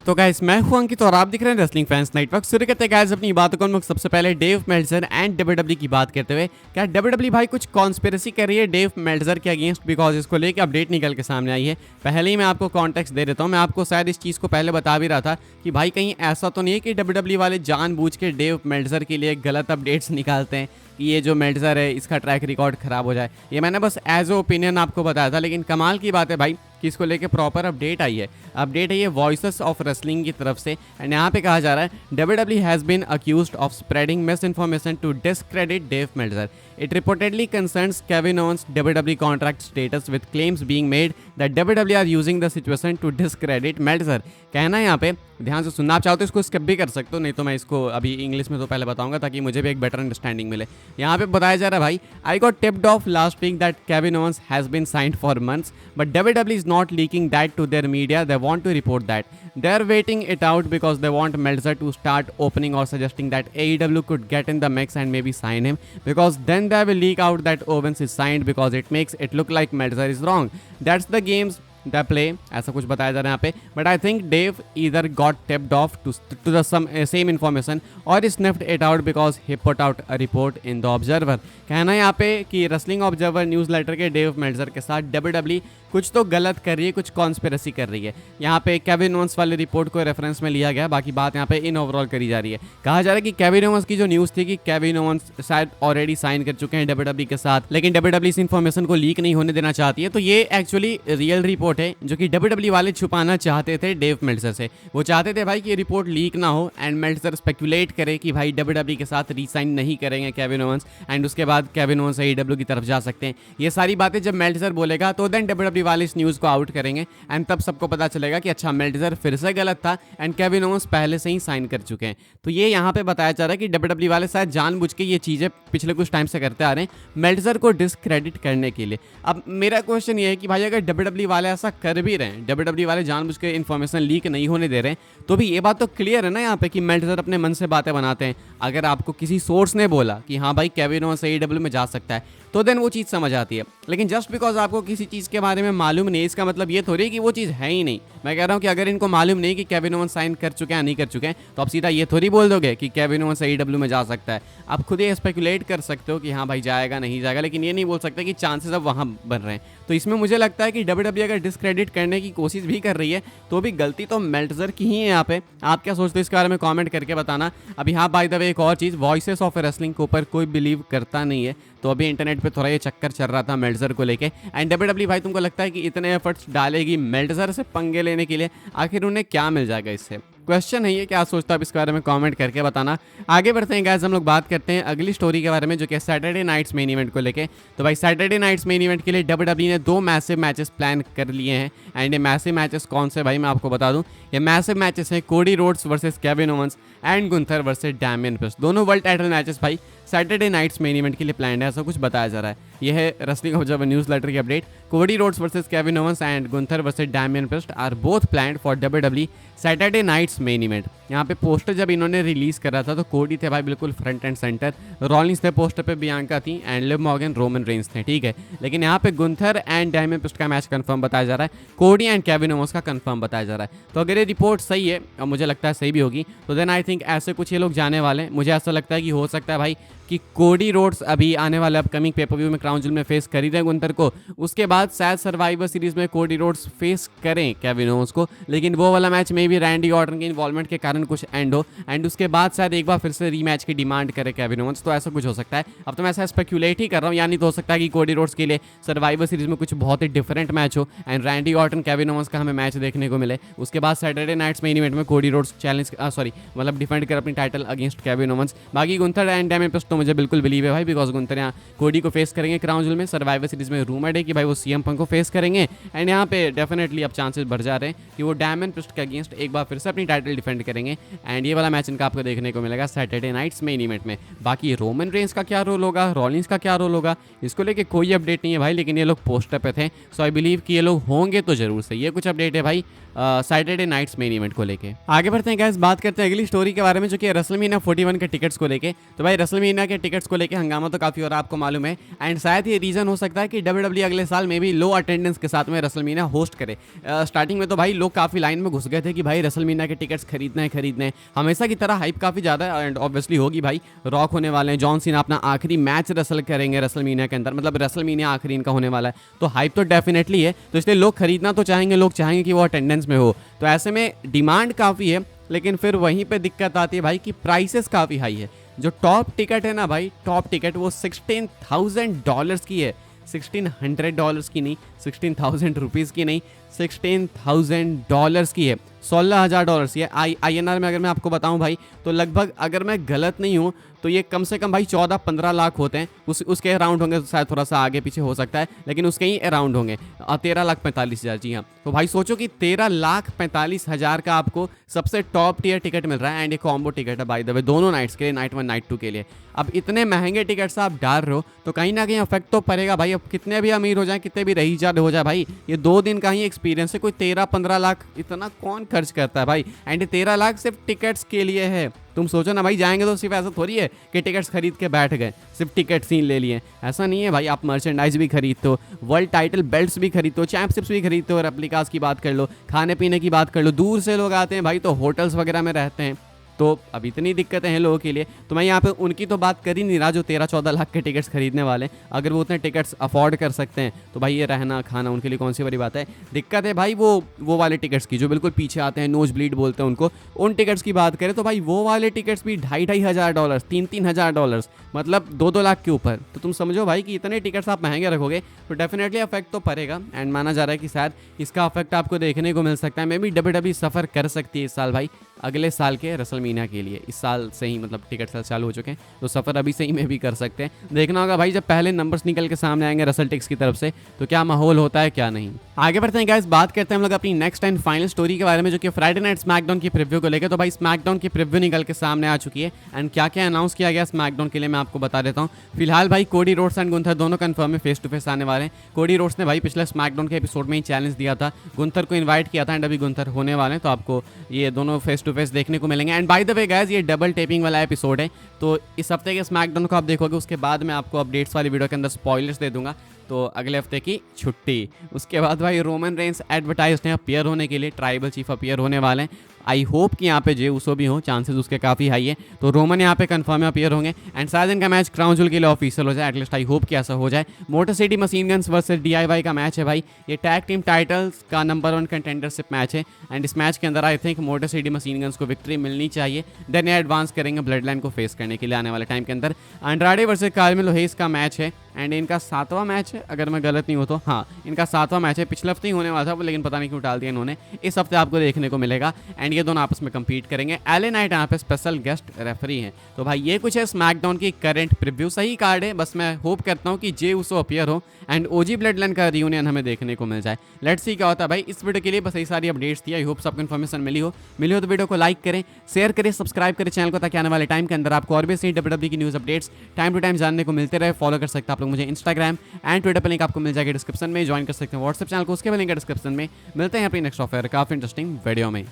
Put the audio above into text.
तो गाइस मैं हूं अंकित और आप दिख रहे हैं रेसलिंग फैंस नेटवर्क। शुरू करते हैं गाइस अपनी बातों को। हम लोग सबसे पहले डेव मेल्टजर एंड डब्ल्यूडब्ल्यू की बात करते हुए, क्या डब्ल्यूडब्ल्यू भाई कुछ कॉन्स्पिरेसी कर रही है डेव मेल्टजर के अगेंस्ट, बिकॉज इसको लेकर अपडेट निकल के सामने आई है। पहले ही मैं आपको कॉन्टेक्स्ट दे देता हूं, मैं आपको शायद इस चीज़ को पहले बता भी रहा था कि भाई कहीं ऐसा तो नहीं है कि डब्ल्यूडब्ल्यू वाले जानबूझ के डेव मेल्टजर के लिए गलत अपडेट्स निकालते हैं कि ये जो मेल्टजर है इसका ट्रैक रिकॉर्ड खराब हो जाए। ये मैंने बस एज ओ ओपिनियन आपको बताया था, लेकिन कमाल की बात है भाई कि इसको लेके प्रॉपर अपडेट आई है। अपडेट है ये वॉइसेस ऑफ रेसलिंग की तरफ से, एंड यहाँ पे कहा जा रहा है WW has been accused of spreading misinformation to discredit Dave Meltzer. It reportedly concerns Kevin Owens WW contract status with claims being made that WW are using the situation to discredit Meltzer. कहना है यहाँ पे, ध्यान से सुनना, आप चाहो तो इसको स्किप भी कर सकते हो, नहीं तो मैं इसको अभी इंग्लिश में तो पहले बताऊंगा ताकि मुझे भी एक बेटर अंडरस्टैंडिंग मिले। यहाँ पे बताया जा रहा है भाई, I got tipped off last week that Kevin Owens has been signed for months but WW is not leaking that to their media. They want to report that. They're waiting it out because they want Meltzer to start opening or suggesting that AEW could get in the mix and maybe sign him, because then they will leak out that Owens is signed because it makes it look like Meltzer is wrong. That's the games they play, ऐसा कुछ बताया जा रहा है यहाँ पे। But I think Dave either got tipped off to the same information और sniffed it out because he put out a report in the Observer. कहना है यहाँ पे कि रेसलिंग ऑब्जर्वर न्यूज़ लेटर के डेव मेल्टजर के साथ डब्ल्यूडब्ल्यू कुछ तो गलत कर रही है, कुछ कॉन्स्पिरेसी कर रही है। यहाँ पे केविन ओवेंस वाली रिपोर्ट को रेफरेंस में लिया गया, बाकी बात यहाँ पे इन ओवरऑल करी जा रही है। कहा जा रहा है कि केविन ओवेंस की जो न्यूज़ थी कि केविन ओवेंस शायद ऑलरेडी साइन कर चुके हैं डब्ल्यूडब्ल्यू के साथ, लेकिन डब्ल्यूडब्ल्यू इस इन्फॉर्मेशन को लीक नहीं होने देना चाहती है। तो ये एक्चुअली रियल रिपोर्ट है जो कि डब्ल्यूडब्ल्यू वाले छुपाना चाहते थे डेव मेल्टजर से। वो चाहते थे भाई कि ये रिपोर्ट लीक ना हो एंड मेल्टजर स्पेकुलेट करे कि भाई डब्ल्यूडब्ल्यू के साथ रीसाइन नहीं करेंगे केविन ओवेंस, एंड उसके बाद केविन ओवेंस AEW की तरफ जा सकते हैं। ये सारी बातें जब मेल्टजर बोलेगा तो देन डब्ल्यूडब्ल्यू वाले इस न्यूज़ को आउट करेंगे एंड तब सबको पता चलेगा कि अच्छा मेल्टजर फिर से गलत था एंड केविन ओवेंस पहले से ही साइन कर चुके हैं। तो ये यहाँ पे बताया जा रहा है कि डब्ल्यूडब्ल्यू वाले शायद जानबूझ के ये चीज़ें पिछले कुछ टाइम से करते आ रहे हैं मेल्टजर को डिस्क्रेडिट करने के लिए। अब मेरा क्वेश्चन ये है कि भाई अगर डब्ल्यूडब्ल्यू वाले ऐसा कर भी रहे हैं, डब्ल्यूडब्ल्यू वाले जानबूझ के इन्फॉर्मेशन लीक नहीं होने दे रहे हैं, तो भी ये बात तो क्लियर है ना यहाँ पे कि मेल्टजर अपने मन से बातें बनाते हैं। अगर आपको किसी सोर्स ने बोला कि हाँ भाई केविन ओवेंस AEW में जा सकता है तो देन वो चीज़ समझ आती है, लेकिन जस्ट बिकॉज आपको किसी चीज़ के बारे में मालूम नहीं इसका मतलब ये थोड़ी कि वो चीज़ है ही नहीं। मैं कह रहा हूँ कि अगर इनको मालूम नहीं कि केविन ओवेंस साइन कर चुके हैं नहीं कर चुके हैं तो आप सीधा ये थोड़ी बोल दोगे कि केविन ओवेंस AEW में जा सकता है। आप खुद ही स्पेकुलेट कर सकते हो कि हाँ भाई जाएगा नहीं जाएगा, लेकिन ये नहीं बोल सकते कि चांसेस अब वहाँ बन रहे हैं। तो इसमें मुझे लगता है कि डब्ल्यूडब्ल्यू अगर डिस्क्रेडिट करने की कोशिश भी कर रही है तो भी गलती तो मेल्टजर की ही है यहाँ पे। आप क्या सोचते हो इसके बारे में कमेंट करके बताना। अभी हाँ बाय द वे एक और चीज़, वॉइसेस ऑफ रेसलिंग के ऊपर कोई बिलीव करता नहीं है, तो अभी इंटरनेट पे थोड़ा ये चक्कर चल रहा था मेल्टजर को लेके। एंड डब्ल्यूडब्ल्यू भाई तुमको लगता है कि इतने एफर्ट्स डालेगी मेल्टजर से पंगे लेने के लिए, आखिर उन्हें क्या मिल जाएगा इससे? क्वेश्चन है ये, क्या सोचता है इसके बारे में कमेंट करके बताना। आगे बढ़ते हैं गाइस, हम लोग बात करते हैं अगली स्टोरी के बारे में जो कि सैटरडे नाइट्स मेन इवेंट को लेके। तो भाई सैटरडे नाइट्स मेन इवेंट के लिए डब्ल्यूडब्ल्यू ने 2 मैसिव मैचेस प्लान कर लिए हैं। एंड ये मैसिव मैचेस कौन से भाई मैं आपको बता दूं, ये मैसिव मैचेस हैं कोडी Rhodes versus Kevin Owens and Gunther versus Damian priest. दोनों वर्ल्ड टाइटल मैचेस भाई सैटरडे नाइट्स मेन इवेंट के लिए प्लान है, ऐसा कुछ बताया जा रहा है। यह है रेसलिंग ऑब्जर्वर न्यूज़ लेटर की update. Cody Rhodes versus Kevin Owens and Gunther versus Damian Priest are both planned for WW Saturday night's main event. यहाँ पे पोस्टर जब इन्होंने रिलीज करा था तो कोडी थे भाई बिल्कुल फ्रंट एंड सेंटर, रॉलिंस थे पोस्टर पे, बियांका थी and Liv Morgan, Roman Reigns थे, ठीक है। लेकिन यहाँ पे गुंथर एंड डैमियन प्रिस्ट का मैच कंफर्म बताया जा रहा है, कोडी एंड केविन ओवेंस का कंफर्म बताया जा रहा है। तो अगर ये रिपोर्ट सही है और मुझे लगता है सही भी होगी तो देन आई थिंक ऐसे कुछ ये लोग जाने वाले हैं। मुझे ऐसा लगता है कि हो सकता है भाई कि कोडी रोड्स अभी आने वाले अपकमिंग पेपर व्यू में क्राउन ज्वेल में फेस कर ही रहे गुंथर को, उसके बाद शायद सर्वाइवर सीरीज में कोडी रोड्स फेस करें केविन ओवेंस को, लेकिन वो वाला मैच में भी रैंडी ऑर्टन के इन्वॉल्वमेंट के कारण कुछ एंड हो एंड उसके बाद शायद एक बार फिर से रीमैच की डिमांड करे केविन ओवेंस। तो ऐसा कुछ हो सकता है। अब तो मैं ऐसा स्पेकुलेट ही कर रहा हूँ, यानी तो हो सकता है कि कोडी रोड्स के लिए सर्वाइवर सीरीज में कुछ बहुत ही डिफरेंट मैच हो and Randy Orton Kevin Owens का हमें मैच देखने को मिले। उसके बाद सैटरडे नाइट्स मेन इवेंट में कोडी रोड्स चैलेंज मतलब डिफेंड कर अपनी टाइटल अगेंस्ट केविन ओवेंस। बाकी गुंथर एंड डैमियन प्रिस्ट तो मुझे बिल्कुल बिलीव है भाई, बिकॉज गुंथर यहाँ कोडी को फेस करेंगे क्राउन ज्वेल में। सर्वाइवर सीरीज में रूमर्ड है कि भाई वो CM पंक को फेस करेंगे एंड यहाँ पे डेफिनेटली अब चांसेस बढ़ जा रहे हैं कि वो डैमियन प्रिस्ट के अगेंस्ट एक बार फिर से अपनी टाइटल डिफेंड करेंगे एंड ये वाला मैच इनका आपको देखने को मिलेगा सैटरडे नाइट्स मेन इवेंट में। बाकी रोमन रेंस का क्या रोल होगा, रॉलिंस का क्या रोल होगा, इसको लेके कोई अपडेट नहीं है भाई, लेकिन ये लोग पोस्टर पे थे, सो आई बिलीव कि ये लोग होंगे तो जरूर से। ये कुछ अपडेट है भाई सैटरडे नाइट्स मेन इवेंट को लेके। आगे बढ़ते हैं गाइस, बात करते हैं अगली स्टोरी के बारे में जो कि रेसलमेनिया 41 के टिकट्स को लेके। तो भाई रेसलमेनिया के टिकट्स को लेके हंगामा तो काफी हो रहा है, आपको मालूम है। एंड शायद ये रीजन हो सकता है कि WWE अगले साल में भी लो अटेंडेंस के साथ में रेसलमेनिया होस्ट करे। स्टार्टिंग में तो भाई लोग काफी लाइन में घुस गए थे कि भाई रेसलमेनिया के टिकट्स खरीदने हैं। हमेशा की तरह हाइप काफी ज्यादा है एंड ऑब्वियसली होगी भाई। रॉक होने वाले हैं, जॉन सीना अपना आखिरी मैच रेसल करेंगे रेसलमेनिया के अंदर, मतलब रेसलमेनिया आखिरी इनका होने वाला है, तो हाइप तो डेफिनेटली है। तो इसलिए लोग खरीदना तो चाहेंगे, लोग चाहेंगे कि वो अटेंडेंस में हो। तो ऐसे में डिमांड काफ़ी है, लेकिन फिर वहीं पे दिक्कत आती है भाई कि प्राइसेस काफ़ी हाई है। जो टॉप टिकट है ना भाई, टॉप टिकट वो $16,000 की है। $1,600 की नहीं, 16,000 रुपीज़ की नहीं, $16,000 की है, $16,000 की है। INR में अगर मैं आपको बताऊं भाई तो लगभग, अगर मैं गलत नहीं हूं तो ये कम से कम भाई 14-15 लाख होते हैं। उसके अराउंड होंगे, तो शायद थोड़ा सा आगे पीछे हो सकता है, लेकिन उसके ही अराउंड होंगे। 13,45,000, जी हाँ। तो भाई सोचो कि 13,45,000 का आपको सबसे टॉप टियर टिकट मिल रहा है। एंड ये कॉम्बो टिकट है बाय द वे, दोनों नाइट्स के लिए, नाइट 1 नाइट 2 के लिए। अब इतने महंगे टिकट्स आप डाल रहे हो तो कहीं ना कहीं अफेक्ट तो पड़ेगा भाई। अब कितने भी अमीर हो जाए, कितने भी रही जाते हो जाए भाई, ये 2 दिन का ही एक्सपीरियंस है। कोई 13-15 लाख इतना कौन खर्च करता है भाई। एंड 13 लाख सिर्फ टिकट्स के लिए है। तुम सोचो ना भाई, जाएंगे तो सिर्फ ऐसा थोड़ी है कि टिकट्स खरीद के बैठ गए, सिर्फ टिकट सीन ले लिए, ऐसा नहीं है भाई। आप मर्चेंडाइज भी खरीदते हो, वर्ल्ड टाइटल बेल्ट्स भी खरीदते हो, चैंपियनशिप्स भी खरीदते हो, रेप्लिकास की बात कर लो, खाने पीने की बात कर लो, दूर से लोग आते हैं भाई तो होटल्स वगैरह में रहते हैं। तो अब इतनी दिक्कतें हैं लोगों के लिए। तो मैं यहाँ पे उनकी तो बात कर ही नहीं रहा जो 13-14 लाख के टिकट्स खरीदने वाले हैं। अगर वो उतने टिकट्स अफोर्ड कर सकते हैं तो भाई ये रहना खाना उनके लिए कौन सी बड़ी बात है। दिक्कत है भाई वो वाले टिकट्स की जो बिल्कुल पीछे आते हैं, नोज ब्लीड बोलते हैं उनको, उन टिकट्स की बात करें तो भाई वो वाले टिकट्स भी $2,500, $3,000, मतलब 2-2 लाख के ऊपर। तो तुम समझो भाई कि इतने टिकट्स आप महंगे रखोगे तो डेफिनेटली अफेक्ट तो पड़ेगा। एंड माना जा रहा है कि शायद इसका अफेक्ट आपको देखने को मिल सकता है। मे बी WWE सफ़र कर सकती है इस साल भाई, अगले साल के रेसलमेनिया के लिए। इस साल से ही मतलब टिकट सेल चालू हो चुके हैं, तो सफ़र अभी से ही में भी कर सकते हैं। देखना होगा भाई जब पहले नंबर्स निकल के सामने आएंगे रेसलटिक्स की तरफ से, तो क्या माहौल होता है क्या नहीं। आगे बढ़ते हैं गाइस, बात करते हैं हम लोग अपनी नेक्स्ट एंड फाइनल स्टोरी के बारे में जो कि फ्राइडे नाइट स्मैकडाउन की प्रीव्यू को लेकर। तो भाई स्मैकडाउन की प्रीव्यू निकल के सामने आ चुकी है। एंड क्या क्या अनाउंस किया गया स्मैकडाउन के लिए मैं आपको बता देता हूँ। फिलहाल भाई कोडी रोड्स एंड गुंथर दोनों कंफर्म है, फेस टू फेस आने वाले हैं। कोडी रोड्स ने भाई पिछले स्मैकडाउन के एपिसोड में ही चैलेंज दिया था, गुंथर को इन्वाइट किया था। एंड अभी गुंथर होने वाले हैं, तो आपको ये दोनों फेस टू फेस देखने को मिलेंगे। And by the way guys, ये डबल टेपिंग वाला एपिसोड है, तो इस हफ्ते के स्मैकडाउन को आप देखोगे, उसके बाद मैं आपको अपडेट्स वाली वीडियो के अंदर स्पॉयलर्स दे दूंगा। तो अगले हफ्ते की छुट्टी। उसके बाद भाई रोमन रेंस एडवर्टाइज हैं अपीयर होने के लिए, ट्राइबल चीफ अपीयर होने वाले हैं। आई होप कि यहाँ पे जे उसो भी हो, चांसेस उसके काफ़ी हाई है। तो रोमन यहाँ पे कंफर्म है अपीयर होंगे। एंड शायद इनका मैच क्राउन जूल के लिए ऑफिशियल हो जाए, एटलीस्ट आई होप कि ऐसा हो जाए। Motor city machine guns versus DIY का मैच है भाई, ये टैग टीम टाइटल्स का नंबर 1 कंटेंडरशिप मैच है। एंड इस मैच के अंदर I think motor city machine guns को विक्ट्री मिलनी चाहिए, देन ये एडवांस करेंगे ब्लड लाइन को फेस करने के लिए आने वाले टाइम के अंदर। अंड्राडे वर्सेस कार्मेलो हेस का मैच है। एंड इनका 7वां मैच है अगर मैं गलत नहीं हो तो, हाँ इनका 7वां मैच है। पिछले हफ्ते ही होने वाला था लेकिन पता नहीं क्यों टाल दिया इन्होंने, इस हफ्ते आपको देखने को मिलेगा। एंड ये दोनों आपस में compete करेंगे। LA नाइट यहाँ पे स्पेशल गेस्ट रेफरी हैं। तो भाई ये कुछ है स्मैकडाउन की करंट प्रीव्यू, सही कार्ड है। बस मैं होप करता हूँ कि जे उसो अपीयर हो एंड OG ब्लड लाइन का रियूनियन हमें देखने को मिल जाए। लेट्स सी क्या होता है भाई। इस वीडियो के लिए बस यही सारी अपडेट्स थी। आई होप सबको इन्फॉर्मेशन मिली हो तो वीडियो को लाइक करें, शेयर करें, सब्सक्राइब करें चैनल को, ताकि आने वाले टाइम के अंदर आपको और भी सही WWE की news updates time to time जानने को मिलते रहे। फॉलो कर सकते हैं आप लोग मुझे इंस्टाग्राम एंड ट्विटर पर, लिंक आपको मिल जाएगा डिस्क्रिप्शन में। ज्वाइन कर सकते हैं व्हाट्सएप चैनल को, उसके भी लिंक है डिस्क्रिप्शन में। मिलते हैं अपनी नेक्स्ट ऑफर काफी इंटरेस्टिंग वीडियो में।